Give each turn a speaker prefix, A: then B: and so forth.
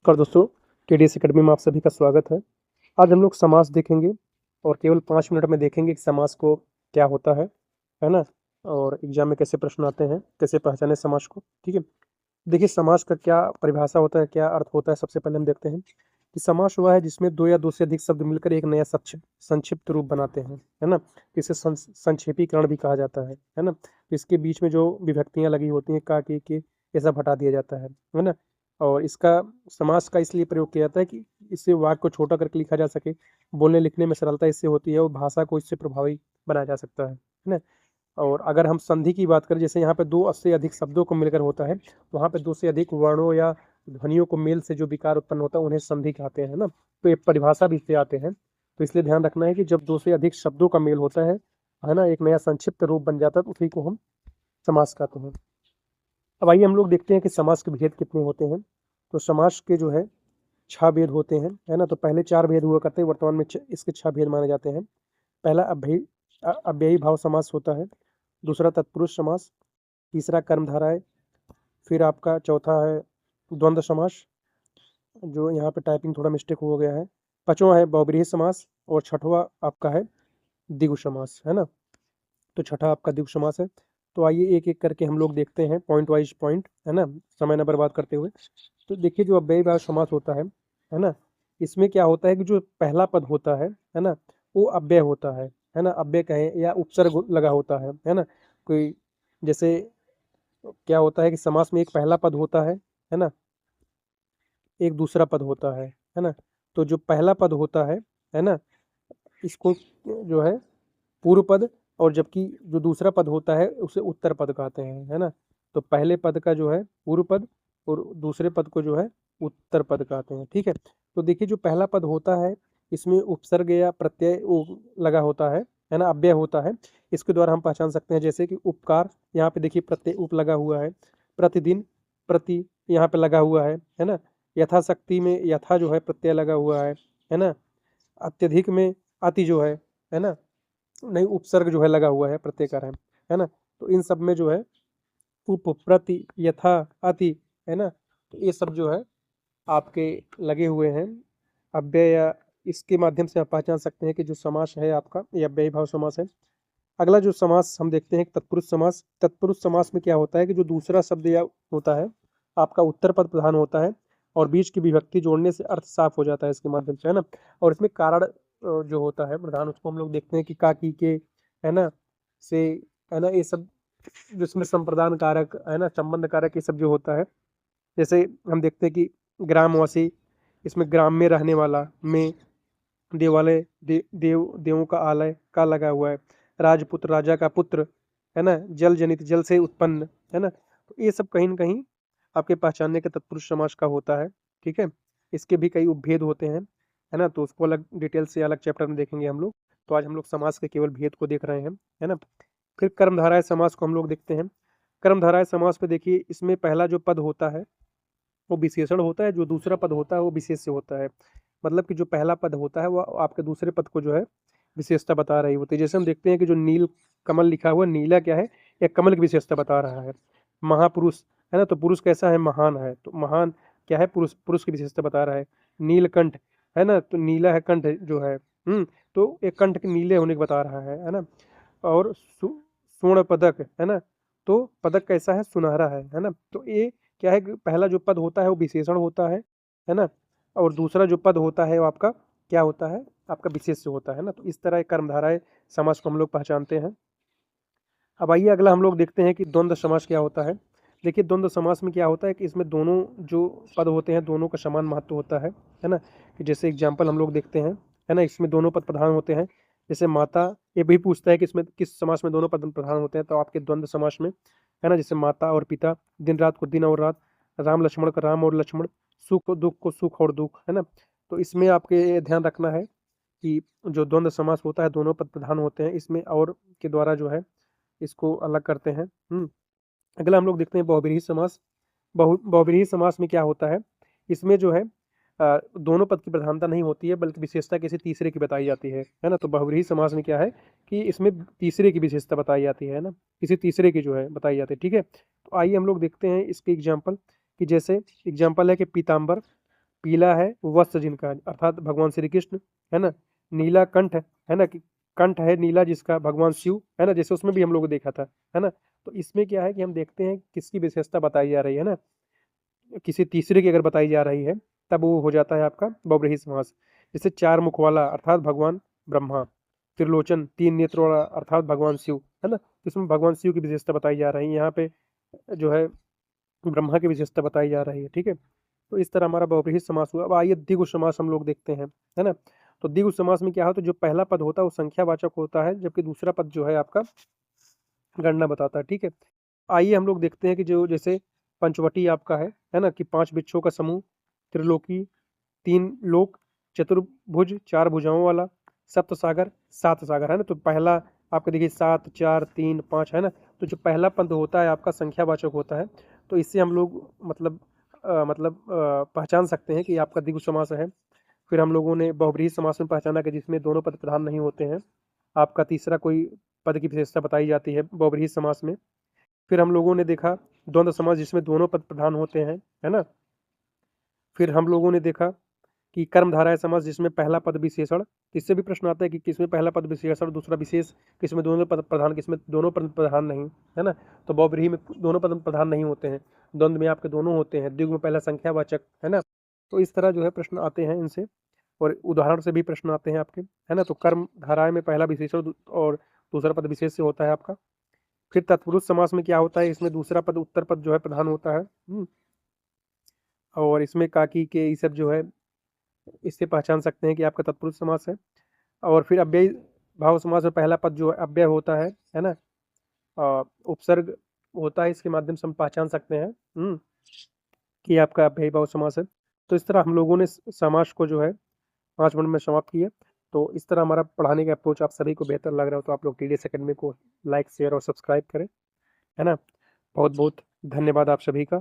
A: नमस्कार दोस्तों, TDS academy में आप सभी का स्वागत है। आज हम लोग समास देखेंगे और केवल 5 मिनट में देखेंगे कि समास को क्या होता है ना? और एग्ज़ाम में कैसे प्रश्न आते हैं, कैसे पहचानें समास को, ठीक है? देखिए समास का क्या परिभाषा होता है, क्या अर्थ होता है, सबसे पहले हम देखते हैं कि समास वह है जिसमें 2 या 2 से अधिक शब्द मिलकर एक नया संक्षिप्त रूप बनाते हैं, है ना? इसे संक्षेपीकरण भी कहा जाता है ना? तो इसके बीच में जो विभक्तियाँ लगी होती हैं का, के, ये सब हटा दिया जाता है ना? और इसका समास का इसलिए प्रयोग किया जाता है कि इससे वाक्य को छोटा करके लिखा जा सके, बोलने लिखने में सरलता इससे होती है और भाषा को इससे प्रभावी बनाया जा सकता है ना? और अगर हम संधि की बात करें, जैसे यहाँ पे 2 से अधिक शब्दों को मिलकर होता है, वहाँ पे 2 से अधिक वर्णों या ध्वनियों को मेल से जो विकार उत्पन्न होता है उन्हें संधि कहते हैं ना? तो ये परिभाषा भी इससे आते हैं। तो इसलिए ध्यान रखना है कि जब 2 से अधिक शब्दों का मेल होता है ना? एक नया संक्षिप्त रूप बन जाता है, तो उसी को हम समास कहते हैं। अब आइए हम लोग देखते हैं कि समास के भेद कितने होते हैं। तो समास के जो है 6 भेद होते हैं, है ना? तो पहले 4 भेद हुआ करते हैं, वर्तमान में इसके 6 भेद माने जाते हैं। पहला अव्ययी भाव समास होता है, दूसरा तत्पुरुष समास, तीसरा कर्मधारय, फिर आपका चौथा है द्वंद्व समास, जो यहाँ पे टाइपिंग थोड़ा मिस्टेक हो गया है। पाँचवां है बहुब्रीहि समास और छठवां आपका है द्विगु समास, है ना? तो छठा आपका द्विगु समास है। तो आइए एक-एक करके हम लोग देखते हैं पॉइंट वाइज़ पॉइंट, है ना? समय ना बर्बाद करते हुए। तो देखिए जो अव्ययी भाव समास होता है ना? इसमें क्या होता है कि जो पहला पद होता है ना? वो अव्यय होता है ना? अव्यय कहें या उपसर्ग लगा होता है ना? कोई जैसे क्या होता है कि समास में एक पहला पद होता है ना? एक दूसरा पद होता है ना? तो जो पहला पद होता है ना? इसको जो है पूर्व पद, और जबकि जो दूसरा पद होता है उसे उत्तर पद कहते हैं, है ना? तो पहले पद का जो है पूर्व पद और दूसरे पद को जो है उत्तर पद कहते हैं, ठीक है? तो देखिए जो पहला पद होता है इसमें उपसर्ग या प्रत्यय लगा होता है ना? अव्यय होता है। इसके द्वारा हम पहचान सकते हैं, जैसे कि उपकार, यहाँ पे देखिए प्रत्यय उप लगा हुआ है। प्रतिदिन, प्रति यहाँ पे लगा हुआ है ना? यथाशक्ति में यथा जो है प्रत्यय लगा हुआ है ना? अत्यधिक में अति जो है ना? नहीं, उपसर्ग जो है लगा हुआ है प्रत्यय है ना? तो इन सब में जो है उप, प्रति, यथा, अति, है ना? तो ये सब जो है आपके लगे हुए हैं अव्यय, या इसके माध्यम से आप पहचान सकते हैं कि जो समास है आपका ये अव्ययी भाव समास है। अगला जो समास हम देखते हैं तत्पुरुष समास। तत्पुरुष समास में क्या होता है कि जो दूसरा शब्द या होता है आपका उत्तर पद प्रधान होता है और बीच की विभक्ति जोड़ने से अर्थ साफ हो जाता है इसके माध्यम से, है ना? और इसमें कारण जो होता है प्रधान, उसको हम लोग देखते हैं कि का, की, के, है ना? से, है ना? ये सब जिसमें संप्रदान कारक, है ना? संबंध कारक, ये सब जो होता है, जैसे हम देखते हैं कि ग्रामवासी, इसमें ग्राम में रहने वाला, में देवालय, देवों का आलय का लगा हुआ है। राजपुत्र, राजा का पुत्र, है ना? जल जनित, जल से उत्पन्न, है ना? तो ये सब कहीं न कहीं आपके पहचानने के तत्पुरुष समास का होता है, ठीक है? इसके भी कई उपभेद होते हैं, है ना? तो उसको अलग डिटेल से अलग चैप्टर में देखेंगे हम लोग। तो आज हम लोग समास के केवल भेद को देख रहे हैं, है ना? फिर कर्मधारय समास को हम लोग देखते हैं। कर्मधारय समास में देखिए इसमें पहला जो पद होता है वो विशेषण होता है, जो दूसरा पद होता है वो विशेष्य होता है। मतलब कि जो पहला पद होता है वो आपके दूसरे पद को जो है विशेषता बता रही होती है। जैसे हम देखते हैं कि जो नील कमल लिखा हुआ, नीला क्या है? एक कमल की विशेषता बता रहा है। महापुरुष, है ना? तो पुरुष कैसा है? महान है। तो महान क्या है? पुरुष, पुरुष की विशेषता बता रहा है। नीलकंठ, है ना? तो नीला है कंठ जो है, तो एक कंठ के नीले होने को बता रहा है ना? और स्वर्ण पदक, है ना? तो पदक कैसा है? सुनहरा है ना? तो ये क्या है कि पहला जो पद होता है वो विशेषण होता है ना? और दूसरा जो पद होता है वो आपका क्या होता है? आपका विशेष्य होता है ना? तो इस तरह कर्मधारय समास को हम लोग पहचानते हैं। अब आइए अगला हम लोग देखते हैं कि द्वंद्व समास क्या होता है। देखिए द्वंद्व समास में क्या होता है कि इसमें दोनों जो पद होते हैं दोनों का समान महत्व होता है ना? कि जैसे एग्जाम्पल हम लोग देखते हैं, है ना? इसमें दोनों पद प्रधान होते हैं। जैसे माता, ये भी पूछता है कि इसमें किस समास में दोनों पद प्रधान होते हैं, तो आपके द्वंद्व समास में, है ना? जैसे माता और पिता, दिन रात को दिन और रात, राम लक्ष्मण को राम और लक्ष्मण, सुख दुख को सुख और दुख, है ना? तो इसमें आपके ये ध्यान रखना है कि जो द्वंद्व समास होता है दोनों पद प्रधान होते हैं इसमें, और के द्वारा जो है इसको अलग करते हैं। अगला हम लोग देखते हैं बहुब्रीहि समास। बहुब्रीहि समास में क्या होता है? इसमें जो है दोनों पद की प्रधानता नहीं होती है, बल्कि विशेषता किसी तीसरे की बताई जाती है ना? तो बहुब्रीहि समास में क्या है कि इसमें तीसरे की विशेषता बताई जाती है ना? किसी तीसरे की जो है बताई जाती है, ठीक है? तो आइए हम लोग देखते हैं इसके एग्जाम्पल, कि जैसे एग्जाम्पल है कि पीताम्बर, पीला है वस्त्र जिनका अर्थात भगवान श्री कृष्ण, है ना। नीला कंठ है ना, कि कंठ है नीला जिसका भगवान शिव, है ना, जैसे उसमें भी हम लोग देखा था, है ना। तो इसमें क्या है कि हम देखते हैं किसकी विशेषता बताई जा रही है ना, किसी तीसरे की अगर बताई जा रही है तब वो हो जाता है आपका बहुब्रीहि समास। जैसे चार मुख वाला अर्थात भगवान ब्रह्मा, त्रिलोचन तीन नेत्र वाला अर्थात भगवान शिव, है ना। इसमें भगवान शिव की विशेषता बताई जा रही है, यहाँ पे जो है ब्रह्मा की विशेषता बताई जा रही है, ठीक है। तो इस तरह हमारा बहुब्रीहि समास हुआ। अब आइए द्विगु समास हम लोग देखते हैं, है ना। तो द्विगु समास में क्या होता है, जो पहला पद होता है वो संख्यावाचक होता है, जबकि दूसरा पद जो है आपका गणना बताता है, ठीक है। आइए हम लोग देखते हैं कि जो जैसे पंचवटी आपका है ना, कि पांच बिच्छों का समूह, त्रिलोकी, तीन लोक, चतुर्भुज चार भुजाओं वाला, सप्त सागर सात सागर, है ना। तो पहला आपका देखिए सात चार तीन पाँच, है ना। तो जो पहला पद होता है आपका संख्यावाचक होता है, तो इससे हम लोग पहचान सकते हैं कि आपका द्विगु समास है। फिर हम लोगों ने बहुब्रीहि समास में पहचाना कि जिसमें दोनों पद प्रधान नहीं होते हैं, आपका तीसरा कोई पद की विशेषता बताई जाती है बहुब्रीहि समास में। फिर हम लोगों ने देखा द्वंद्व समास जिसमें दोनों पद प्रधान होते हैं, है ना। फिर हम लोगों ने देखा कि कर्मधारय समास जिसमें पहला पद विशेषण, इससे भी प्रश्न आता है कि किसमें पहला पद विशेषण दूसरा विशेष, किसमें दोनों पद प्रधान किसमें दोनों पद प्रधान नहीं, है ना। तो बहुब्रीहि में दोनों पद प्रधान नहीं होते हैं, द्वंद्व में आपके दोनों होते हैं, द्विगु में पहला संख्यावाचक, है ना। तो इस तरह जो है प्रश्न आते हैं इनसे, और उदाहरण से भी प्रश्न आते हैं आपके, है ना। तो कर्म धाराएं में पहला विशेषण और दूसरा पद विशेष से होता है आपका। फिर तत्पुरुष समास में क्या होता है, इसमें दूसरा पद उत्तर पद जो है प्रधान होता है। और इसमें काकी के ये सब जो है, इससे पहचान सकते हैं कि आपका तत्पुरुष समास है। और फिर अव्ययी भाव समास में पहला पद जो है अव्यय होता है ना। उपसर्ग होता है, इसके माध्यम से हम पहचान सकते हैं कि आपका अव्ययी भाव समास है। तो इस तरह हम लोगों ने समास को जो है 5 मिनट में समाप्त किया। तो इस तरह हमारा पढ़ाने का अप्रोच आप सभी को बेहतर लग रहा हो तो आप लोग TDS अकेडमी को लाइक शेयर और सब्सक्राइब करें, है ना। बहुत बहुत धन्यवाद आप सभी का।